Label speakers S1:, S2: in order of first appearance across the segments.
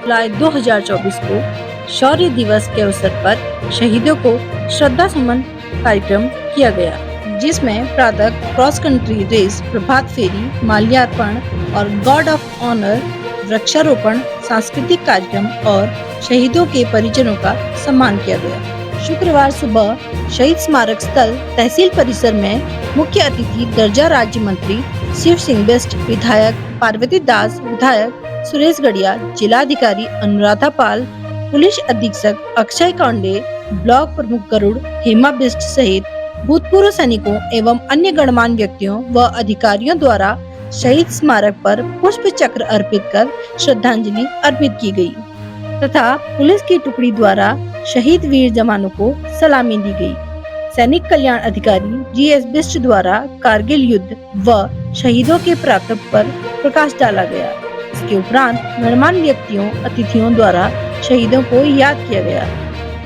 S1: जुलाई 2024 को शौर्य दिवस के अवसर पर शहीदों को श्रद्धा सुमन कार्यक्रम किया गया, जिसमें प्रातः क्रॉस कंट्री रेस, प्रभात फेरी, माल्यार्पण और गार्ड ऑफ ऑनर, वृक्षारोपण, सांस्कृतिक कार्यक्रम और शहीदों के परिजनों का सम्मान किया गया। शुक्रवार सुबह शहीद स्मारक स्थल तहसील परिसर में मुख्य अतिथि दर्जा राज्य मंत्री शिव सिंह बिष्ट, विधायक पार्वती दास, विधायक सुरेश गढ़िया, जिलाधिकारी अनुराधा पाल, पुलिस अधीक्षक अक्षय कांडे, ब्लॉक प्रमुख गरुड़ हेमा बिष्ट सहित भूतपूर्व सैनिकों एवं अन्य गणमान्य व्यक्तियों व अधिकारियों द्वारा शहीद स्मारक पर पुष्प चक्र अर्पित कर श्रद्धांजलि अर्पित की गई तथा पुलिस की टुकड़ी द्वारा शहीद वीर जवानों को सलामी दी गई। सैनिक कल्याण अधिकारी जीएस बिष्ट द्वारा कारगिल युद्ध व शहीदों के पराक्रम पर प्रकाश डाला गया। इसके उपरांत गणमान्य व्यक्तियों, अतिथियों द्वारा शहीदों को याद किया गया।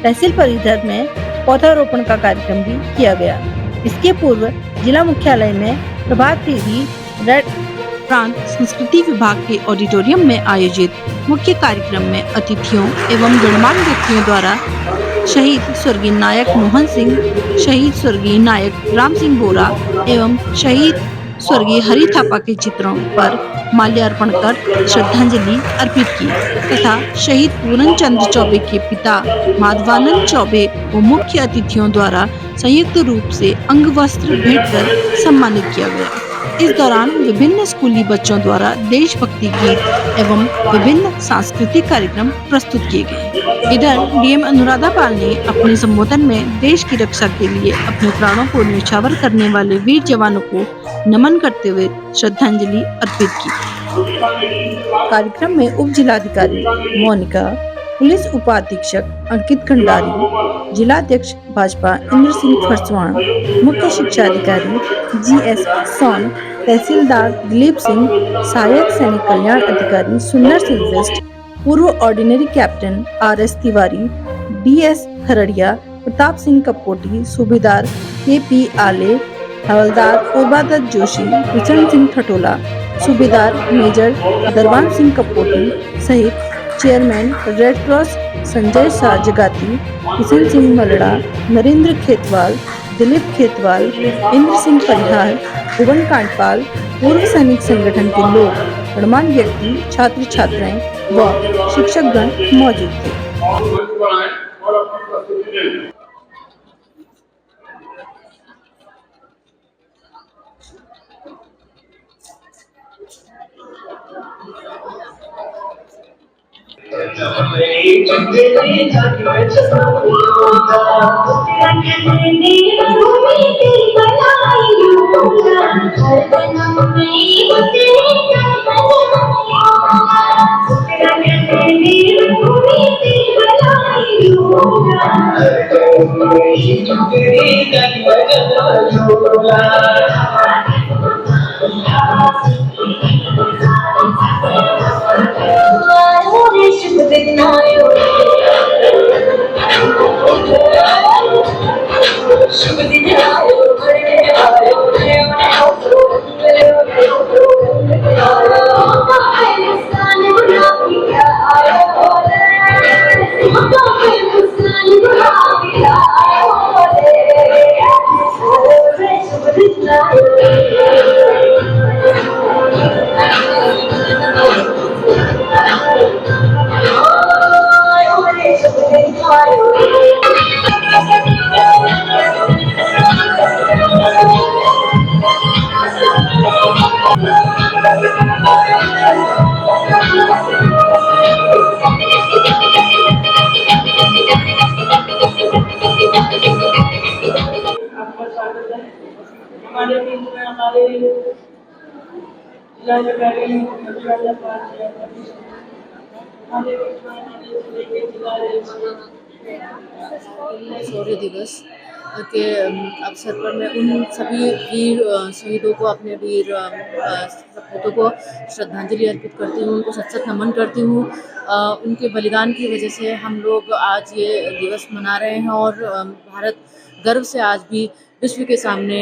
S1: तहसील परिसर में पौधारोपण का कार्यक्रम भी किया गया। इसके पूर्व जिला मुख्यालय में प्रभात फेरी रेड प्रांत संस्कृति विभाग के ऑडिटोरियम में आयोजित मुख्य कार्यक्रम में अतिथियों एवं गणमान्य व्यक्तियों द्वारा शहीद स्वर्गीय नायक मोहन सिंह, शहीद स्वर्गीय नायक राम सिंह बोरा एवं शहीद स्वर्गीय हरि थापा के चित्रों पर माल्यार्पण कर श्रद्धांजलि अर्पित की तथा शहीद पूरन चंद्र चौबे के पिता माधवानंद चौबे व मुख्य अतिथियों द्वारा संयुक्त रूप से अंग वस्त्र भेंट कर सम्मानित किया गया। इस दौरान विभिन्न स्कूली बच्चों द्वारा देशभक्ति गीत एवं विभिन्न सांस्कृतिक कार्यक्रम प्रस्तुत किए गए। इधर डीएम अनुराधा पाल ने अपने संबोधन में देश की रक्षा के लिए अपने प्राणों को न्यौछावर करने वाले वीर जवानों को नमन करते हुए श्रद्धांजलि अर्पित की। कार्यक्रम में उप जिलाधिकारी मोनिका, पुलिस उपाधीक्षक अंकित खंडारी, जिलाध्यक्ष भाजपा इंद्र सिंह फरसवाण, मुख्य शिक्षा अधिकारी जीएस सोन, तहसीलदार दिलीप सिंह, सहायक सैनिक कल्याण अधिकारी सुंदर सिंह बिष्ट, पूर्व ordinary captain RS Tiwari, DS Kharadiya, Pratap Singh Kapkoti, सूबेदार केपी आले, हवलदार ओबादत जोशी, किशन सिंह ठटोला, सूबेदार मेजर दरबान सिंह कपकोटी सहित chairman red cross Sanjay Shah Jagati, Kishan Singh Malda, Narendra Khetwal, Dilip Khetwal, Indra Singh Parihar, Bhuwan Kandpal, पूर्व सैनिक संगठन के लोग, गणमान्य व्यक्ति, छात्र छात्राएं व शिक्षकगण मौजूद थे।
S2: हमारे बीच में हमारे जिलाधिकारी अनुराधा पाल जी, हमारे बीच में हमारे जिले के जिला
S3: शौर्य दिवस के अवसर पर मैं उन सभी वीर शहीदों को, अपने वीर सपूतों को श्रद्धांजलि अर्पित करती हूँ, उनको सत सत नमन करती हूँ। उनके बलिदान की वजह से हम लोग आज ये दिवस मना रहे हैं और भारत गर्व से आज भी विश्व के सामने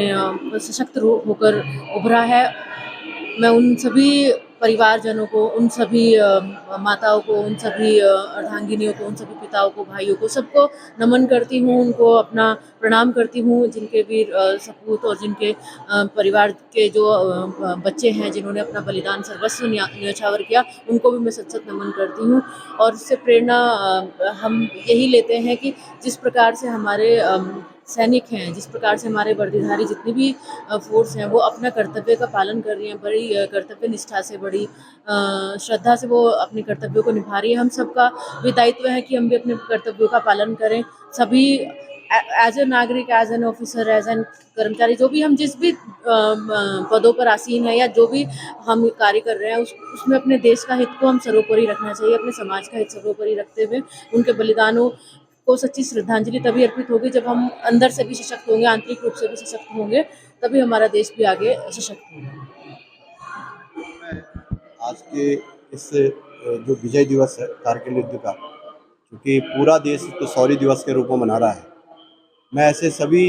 S3: सशक्त होकर उभरा है। मैं उन सभी परिवारजनों को, उन सभी माताओं को, उन सभी अर्धांगिनियों को, उन सभी पिताओं को, भाइयों को, सबको नमन करती हूँ, उनको अपना प्रणाम करती हूँ। जिनके वीर सपूत और जिनके परिवार के जो बच्चे हैं, जिन्होंने अपना बलिदान सर्वस्व न्यौछावर किया, उनको भी मैं सत नमन करती हूँ। और इससे प्रेरणा हम यही लेते हैं कि जिस प्रकार से हमारे सैनिक हैं, जिस प्रकार से हमारे वर्दीधारी जितनी भी फोर्स हैं, वो अपना कर्तव्य का पालन कर रही हैं, बड़ी कर्तव्य निष्ठा से, बड़ी श्रद्धा से वो अपने कर्तव्यों को निभा रही है। हम सबका भी दायित्व है कि हम भी अपने कर्तव्यों का पालन करें। सभी एज ए नागरिक, as an officer, as an कर्मचारी, जो भी हम जिस भी पदों पर आसीन है या जो भी हम कार्य कर रहे हैं, उसमें अपने देश का हित को हम सर्वोपरि रखना चाहिए। अपने समाज का हित सर्वोपरि रखते हुए उनके बलिदानों को सच्ची श्रद्धांजलि तभी अर्पित होगी जब हम अंदर से भी सशक्त होंगे, आंतरिक रूप से भी सशक्त होंगे, तभी हमारा देश भी आगे सशक्त होगा।
S4: आज के इस जो विजय दिवस है कारगिल युद्ध का, क्योंकि पूरा देश तो शौर्य दिवस के रूप में मना रहा है, मैं ऐसे सभी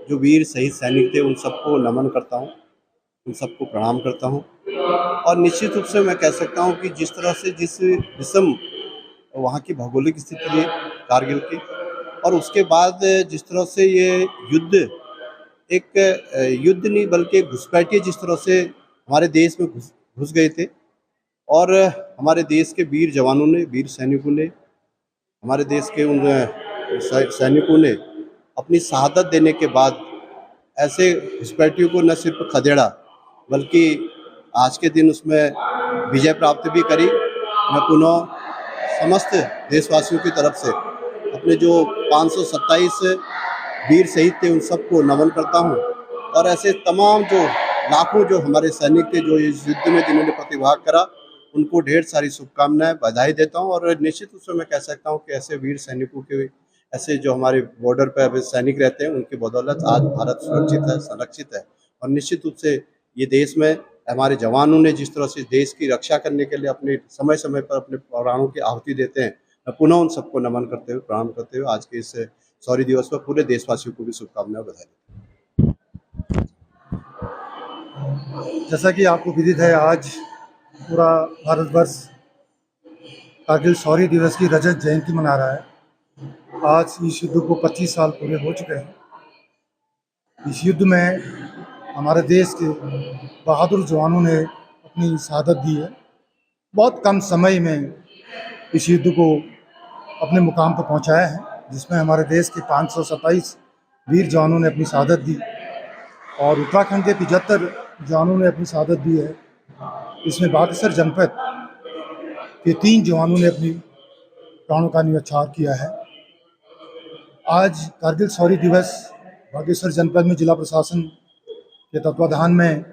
S4: जो वीर शहीद सैनिक थे उन सबको नमन करता हूँ, उन सबको प्रणाम करता हूँ। और निश्चित रूप से मैं कह सकता हूँ कि जिस तरह से जिस विषम वहाँ की भौगोलिक स्थिति है कारगिल की, और उसके बाद जिस तरह से ये युद्ध एक युद्ध नहीं बल्कि घुसपैठिए जिस तरह से हमारे देश में घुस गए थे, और हमारे देश के वीर जवानों ने, वीर सैनिकों ने, हमारे देश के उन सैनिकों ने अपनी शहादत देने के बाद ऐसे घुसपैठियों को न सिर्फ खदेड़ा बल्कि आज के दिन उसमें विजय प्राप्त भी करी। मैं पुनः समस्त देशवासियों की तरफ से अपने जो 527 वीर शहीद थे उन सबको नमन करता हूं, और ऐसे तमाम जो लाखों जो हमारे सैनिक थे जो इस युद्ध में जिन्होंने प्रतिभाग करा, उनको ढेर सारी शुभकामनाएं, बधाई देता हूं। और निश्चित रूप से मैं कह सकता हूं कि ऐसे वीर सैनिकों के, ऐसे जो हमारे बॉर्डर पर सैनिक रहते हैं, उनकी बदौलत आज भारत सुरक्षित है, संरक्षित है। और निश्चित रूप से ये देश में हमारे जवानों ने जिस तरह से देश की रक्षा करने के लिए अपने समय समय पर अपने प्राणों की आहुति देते हैं, मैं पुनः उन सबको नमन करते हुए, प्रणाम करते हुए आज के इस शौर्य दिवस पर पूरे देशवासियों को भी शुभकामनाएं, बधाई देता हूं।
S5: जैसा कि आपको विदित है, आज पूरा भारतवर्ष कारगिल शौर्य दिवस की रजत जयंती मना रहा है। आज इस युद्ध को 25 साल पूरे हो चुके हैं। इस युद्ध में हमारे देश के बहादुर जवानों ने अपनी शहादत दी है। बहुत कम समय में इस युद्ध को अपने मुकाम पर पहुंचाया है, जिसमें हमारे देश के 527 वीर जवानों ने अपनी शहादत दी और उत्तराखंड के 75 जवानों ने अपनी शहादत दी है। इसमें बागेश्वर जनपद के 3 जवानों ने अपनी प्राणों का न्यौछावर किया है। आज कारगिल शौर्य दिवस बागेश्वर जनपद में जिला प्रशासन के तत्वाधान में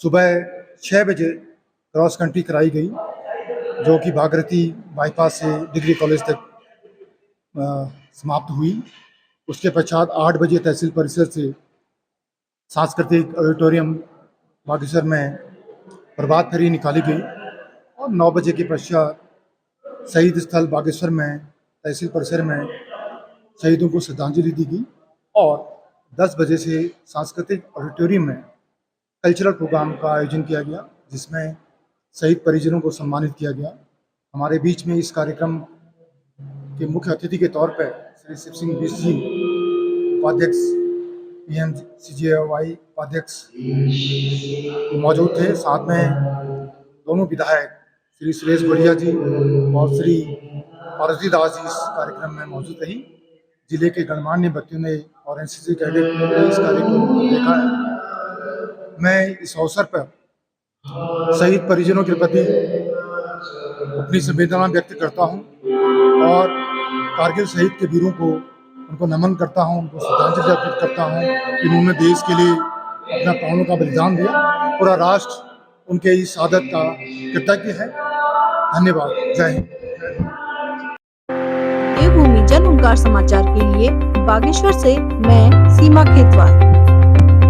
S5: सुबह 6 बजे क्रॉस कंट्री कराई गई, जो कि भागीरथी बाईपास से डिग्री कॉलेज तक समाप्त हुई। उसके पश्चात 8 बजे तहसील परिसर से सांस्कृतिक ऑडिटोरियम बागेश्वर में प्रभात फेरी निकाली गई और 9 बजे के पश्चात शहीद स्थल बागेश्वर में तहसील परिसर में शहीदों को श्रद्धांजलि दी गई और 10 बजे से सांस्कृतिक ऑडिटोरियम में कल्चरल प्रोग्राम का आयोजन किया गया, जिसमें शहीद परिजनों को सम्मानित किया गया। हमारे बीच में इस कार्यक्रम के मुख्य अतिथि के तौर पर श्री शिव सिंह बिष्ट जी, उपाध्यक्ष PMCGY उपाध्यक्ष मौजूद थे। साथ में दोनों विधायक श्री सुरेश बढ़िया जी और श्री पार्वती दास जी इस कार्यक्रम में मौजूद रही। जिले के गणमान्य व्यक्तियों ने और NCC कैडेट ने इस कार्यक्रम को देखा है। मैं इस अवसर पर शहीद परिजनों के प्रति अपनी संवेदना व्यक्त करता हूं और कारगिल शहीद के वीरों को उनको नमन करता हूं, उनको श्रद्धांजलि अर्पित करता हूं कि उन्होंने देश के लिए अपना प्राणों का बलिदान दिया। पूरा राष्ट्र उनके इस शहादत का कृतज्ञ है। धन्यवाद। जय हिंद।
S1: देवभूमि जन ओंकार समाचार के लिए बागेश्वर से मैं सीमा खेतवाल।